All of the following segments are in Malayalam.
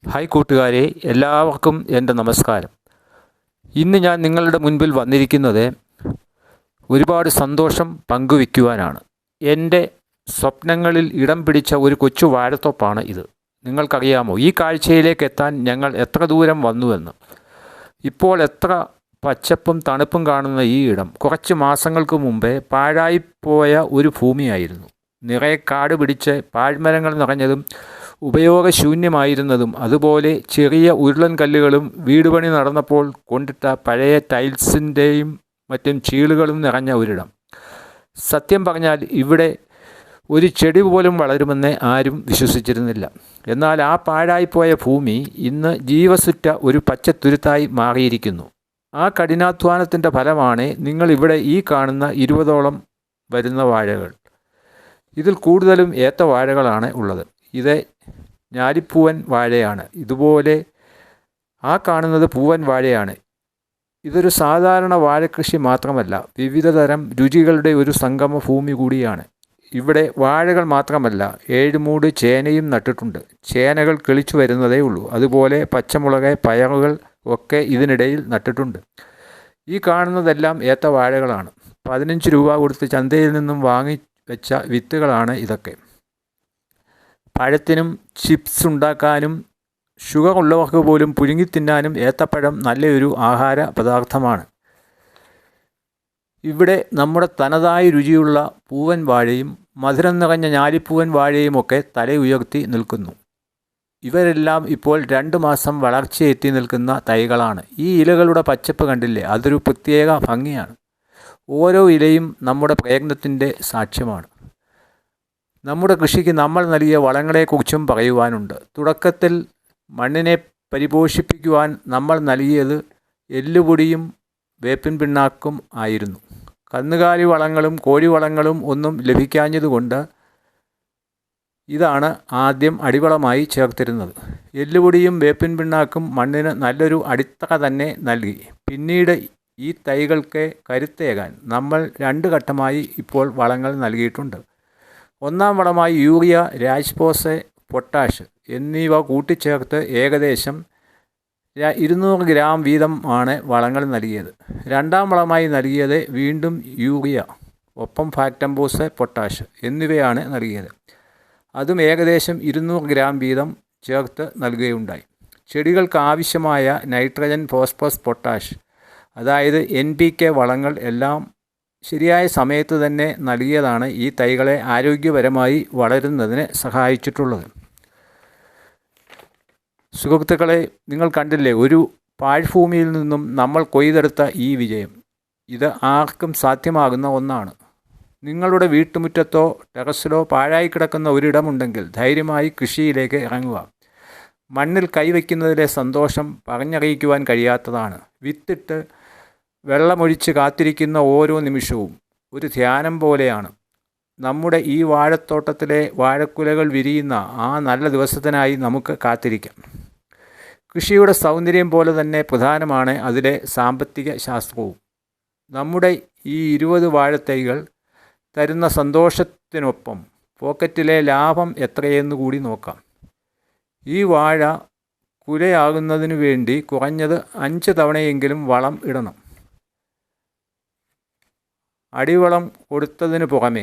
ഹായ് കൂട്ടുകാരെ, എല്ലാവർക്കും എൻ്റെ നമസ്കാരം. ഇന്ന് ഞാൻ നിങ്ങളുടെ മുൻപിൽ വന്നിരിക്കുന്നത് ഒരുപാട് സന്തോഷം പങ്കുവയ്ക്കുവാനാണ്. എൻ്റെ സ്വപ്നങ്ങളിൽ ഇടം പിടിച്ച ഒരു കൊച്ചു വാഴത്തോപ്പാണ് ഇത്. നിങ്ങൾക്കറിയാമോ ഈ കാഴ്ചയിലേക്ക് എത്താൻ ഞങ്ങൾ എത്ര ദൂരം വന്നുവെന്ന്? ഇപ്പോൾ എത്ര പച്ചപ്പും തണുപ്പും കാണുന്ന ഈ ഇടം കുറച്ച് മാസങ്ങൾക്ക് മുമ്പേ പാഴായിപ്പോയ ഒരു ഭൂമിയായിരുന്നു. നിറയെ കാട് പിടിച്ച് പാഴ്മരങ്ങൾ നിറഞ്ഞതും ഉപയോഗശൂന്യമായിരുന്നതും അതുപോലെ ചെറിയ ഉരുളൻ കല്ലുകളും വീടുപണി നടന്നപ്പോൾ കൊണ്ടിട്ട പഴയ ടൈൽസിൻ്റെയും മറ്റും ചീളുകളും നിറഞ്ഞ ഒരിടം. സത്യം പറഞ്ഞാൽ ഇവിടെ ഒരു ചെടി പോലും വളരുമെന്ന് ആരും വിശ്വസിച്ചിരുന്നില്ല. എന്നാൽ ആ പാഴായിപ്പോയ ഭൂമി ഇന്ന് ജീവസുറ്റ ഒരു പച്ചത്തുരുത്തായി മാറിയിരിക്കുന്നു. ആ കഠിനാധ്വാനത്തിൻ്റെ ഫലമാണ് നിങ്ങളിവിടെ ഈ കാണുന്ന 20ഓളം വരുന്ന വാഴകൾ. ഇതിൽ കൂടുതലും ഏത്ത വാഴകളാണ് ഉള്ളത്. ഇത് ഞാലിപ്പൂവൻ വാഴയാണ്. ഇതുപോലെ ആ കാണുന്നത് പൂവൻ വാഴയാണ്. ഇതൊരു സാധാരണ വാഴക്കൃഷി മാത്രമല്ല, വിവിധ തരം രുചികളുടെ ഒരു സംഗമ ഭൂമി കൂടിയാണ്. ഇവിടെ വാഴകൾ മാത്രമല്ല, 7 മൂട് ചേനയും നട്ടിട്ടുണ്ട്. ചേനകൾ കിളിച്ചു വരുന്നതേ ഉള്ളൂ. അതുപോലെ പച്ചമുളക്, പയറുകൾ ഒക്കെ ഇതിനിടയിൽ നട്ടിട്ടുണ്ട്. ഈ കാണുന്നതെല്ലാം ഏത്ത വാഴകളാണ്. 15 രൂപ കൊടുത്ത് ചന്തയിൽ നിന്നും വാങ്ങി വെച്ച വിത്തുകളാണ് ഇതൊക്കെ. പഴത്തിനും ചിപ്സ് ഉണ്ടാക്കാനും ഷുഗർ ഉള്ളവർക്ക് പോലും പുഴുങ്ങി തിന്നാനും ഏത്തപ്പഴം നല്ലൊരു ആഹാര പദാർത്ഥമാണ്. ഇവിടെ നമ്മുടെ തനതായ രുചിയുള്ള പൂവൻ വാഴയും മധുരം നിറഞ്ഞ ഞാലിപ്പൂവൻ വാഴയുമൊക്കെ തല ഉയർത്തി നിൽക്കുന്നു. ഇവരെല്ലാം ഇപ്പോൾ 2 മാസം വളർച്ചയെത്തി നിൽക്കുന്ന തൈകളാണ്. ഈ ഇലകളുടെ പച്ചപ്പ് കണ്ടില്ലേ? അതൊരു പ്രത്യേക ഭംഗിയാണ്. ഓരോ ഇലയും നമ്മുടെ പ്രയത്നത്തിൻ്റെ സാക്ഷ്യമാണ്. നമ്മുടെ കൃഷിക്ക് നമ്മൾ നൽകിയ വളങ്ങളെക്കുറിച്ചും പറയുവാനുണ്ട്. തുടക്കത്തിൽ മണ്ണിനെ പരിപോഷിപ്പിക്കുവാൻ നമ്മൾ നൽകിയത് എല്ലുപൊടിയും വേപ്പിൻ പിണ്ണാക്കും ആയിരുന്നു. കന്നുകാലി വളങ്ങളും കോഴിവളങ്ങളും ഒന്നും ലഭിക്കാഞ്ഞതുകൊണ്ട് ഇതാണ് ആദ്യം അടിവളമായി ചേർത്തിരുന്നത്. എല്ലുപൊടിയും വേപ്പിൻ പിണ്ണാക്കും മണ്ണിന് നല്ലൊരു അടിത്തറ തന്നെ നൽകി. പിന്നീട് ഈ തൈകൾക്ക് കരുത്തേകാൻ നമ്മൾ 2 ഘട്ടമായി ഇപ്പോൾ വളങ്ങൾ നൽകിയിട്ടുണ്ട്. 1-ാം വളമായി യൂറിയ, രാജ്ഫോസ്, പൊട്ടാഷ് എന്നിവ കൂട്ടിച്ചേർത്ത് ഏകദേശം 200 ഗ്രാം വീതം ആണ് വളങ്ങൾ നൽകിയത്. 2-ാം വളമായി നൽകിയത് വീണ്ടും യൂറിയ, ഒപ്പം ഫാക്ടംബോസ്, പൊട്ടാഷ് എന്നിവയാണ് നൽകിയത്. അതും ഏകദേശം 200 ഗ്രാം വീതം ചേർത്ത് നൽകുകയുണ്ടായി. ചെടികൾക്ക് ആവശ്യമായ നൈട്രജൻ, ഫോസ്ഫറസ്, പൊട്ടാഷ് അതായത് NPK വളങ്ങൾ എല്ലാം ശരിയായ സമയത്ത് തന്നെ നൽകിയതാണ് ഈ തൈകളെ ആരോഗ്യപരമായി വളരുന്നതിന് സഹായിച്ചിട്ടുള്ളത്. സുഹൃത്തുക്കളെ, നിങ്ങൾ കണ്ടില്ലേ ഒരു പാഴ്ഭൂമിയിൽ നിന്നും നമ്മൾ കൊയ്തെടുത്ത ഈ വിജയം? ഇത് ആർക്കും സാധ്യമാകുന്ന ഒന്നാണ്. നിങ്ങളുടെ വീട്ടുമുറ്റത്തോ ടെറസിലോ പാഴായി കിടക്കുന്ന ഒരിടമുണ്ടെങ്കിൽ ധൈര്യമായി കൃഷിയിലേക്ക് ഇറങ്ങുക. മണ്ണിൽ കൈവയ്ക്കുന്നതിലെ സന്തോഷം പറഞ്ഞറിയിക്കുവാൻ കഴിയാത്തതാണ്. വിത്തിട്ട് വെള്ളമൊഴിച്ച് കാത്തിരിക്കുന്ന ഓരോ നിമിഷവും ഒരു ധ്യാനം പോലെയാണ്. നമ്മുടെ ഈ വാഴത്തോട്ടത്തിലെ വാഴക്കുലകൾ വിരിയുന്ന ആ നല്ല ദിവസത്തിനായി നമുക്ക് കാത്തിരിക്കാം. കൃഷിയുടെ സൗന്ദര്യം പോലെ തന്നെ പ്രധാനമാണ് അതിലെ സാമ്പത്തിക ശാസ്ത്രവും. നമ്മുടെ ഈ 20 വാഴത്തൈകൾ തരുന്ന സന്തോഷത്തിനൊപ്പം പോക്കറ്റിലെ ലാഭം എത്രയെന്ന് കൂടി നോക്കാം. ഈ വാഴ കുലയാകുന്നതിനു വേണ്ടി കുറഞ്ഞത് 5 തവണയെങ്കിലും വളം ഇടണം. അടിവളം കൊടുത്തതിന് പുറമെ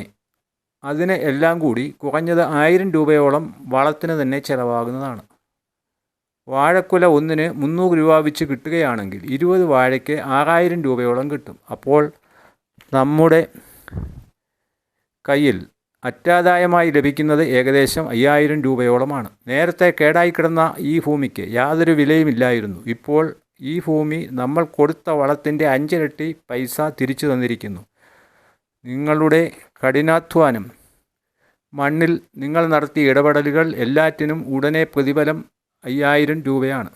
അതിന് എല്ലാം കൂടി കുറഞ്ഞത് 1000 രൂപയോളം വളത്തിന് തന്നെ ചിലവാകുന്നതാണ്. വാഴക്കുല ഒന്നിന് 300 രൂപ വെച്ച് കിട്ടുകയാണെങ്കിൽ 20 വാഴയ്ക്ക് 6000 രൂപയോളം കിട്ടും. അപ്പോൾ നമ്മുടെ കയ്യിൽ അറ്റാദായമായി ലഭിക്കുന്നത് ഏകദേശം 5000 രൂപയോളമാണ്. നേരത്തെ കേടായി കിടന്ന ഈ ഭൂമിക്ക് യാതൊരു വിലയുമില്ലായിരുന്നു. ഇപ്പോൾ ഈ ഭൂമി നമ്മൾ കൊടുത്ത വളത്തിൻ്റെ 5 ഇരട്ടി പൈസ തിരിച്ചു തന്നിരിക്കുന്നു. നിങ്ങളുടെ കഠിനാധ്വാനം, മണ്ണിൽ നിങ്ങൾ നടത്തിയ ഇടപെടലുകൾ എല്ലാറ്റിനും ഉടനെ പ്രതിഫലം 5000 രൂപയാണ്.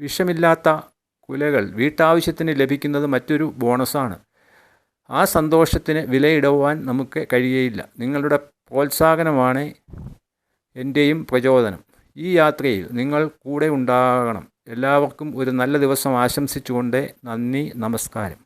വിഷമില്ലാത്ത കുലകൾ വീട്ടാവശ്യത്തിന് ലഭിക്കുന്നത് മറ്റൊരു ബോണസാണ്. ആ സന്തോഷത്തിന് വിലയിടുവാൻ നമുക്ക് കഴിയുകയില്ല. നിങ്ങളുടെ പ്രോത്സാഹനമാണ് എൻ്റെയും പ്രചോദനം. ഈ യാത്രയിൽ നിങ്ങൾ കൂടെ ഉണ്ടാകണം. എല്ലാവർക്കും ഒരു നല്ല ദിവസം ആശംസിച്ചുകൊണ്ട് നന്ദി, നമസ്കാരം.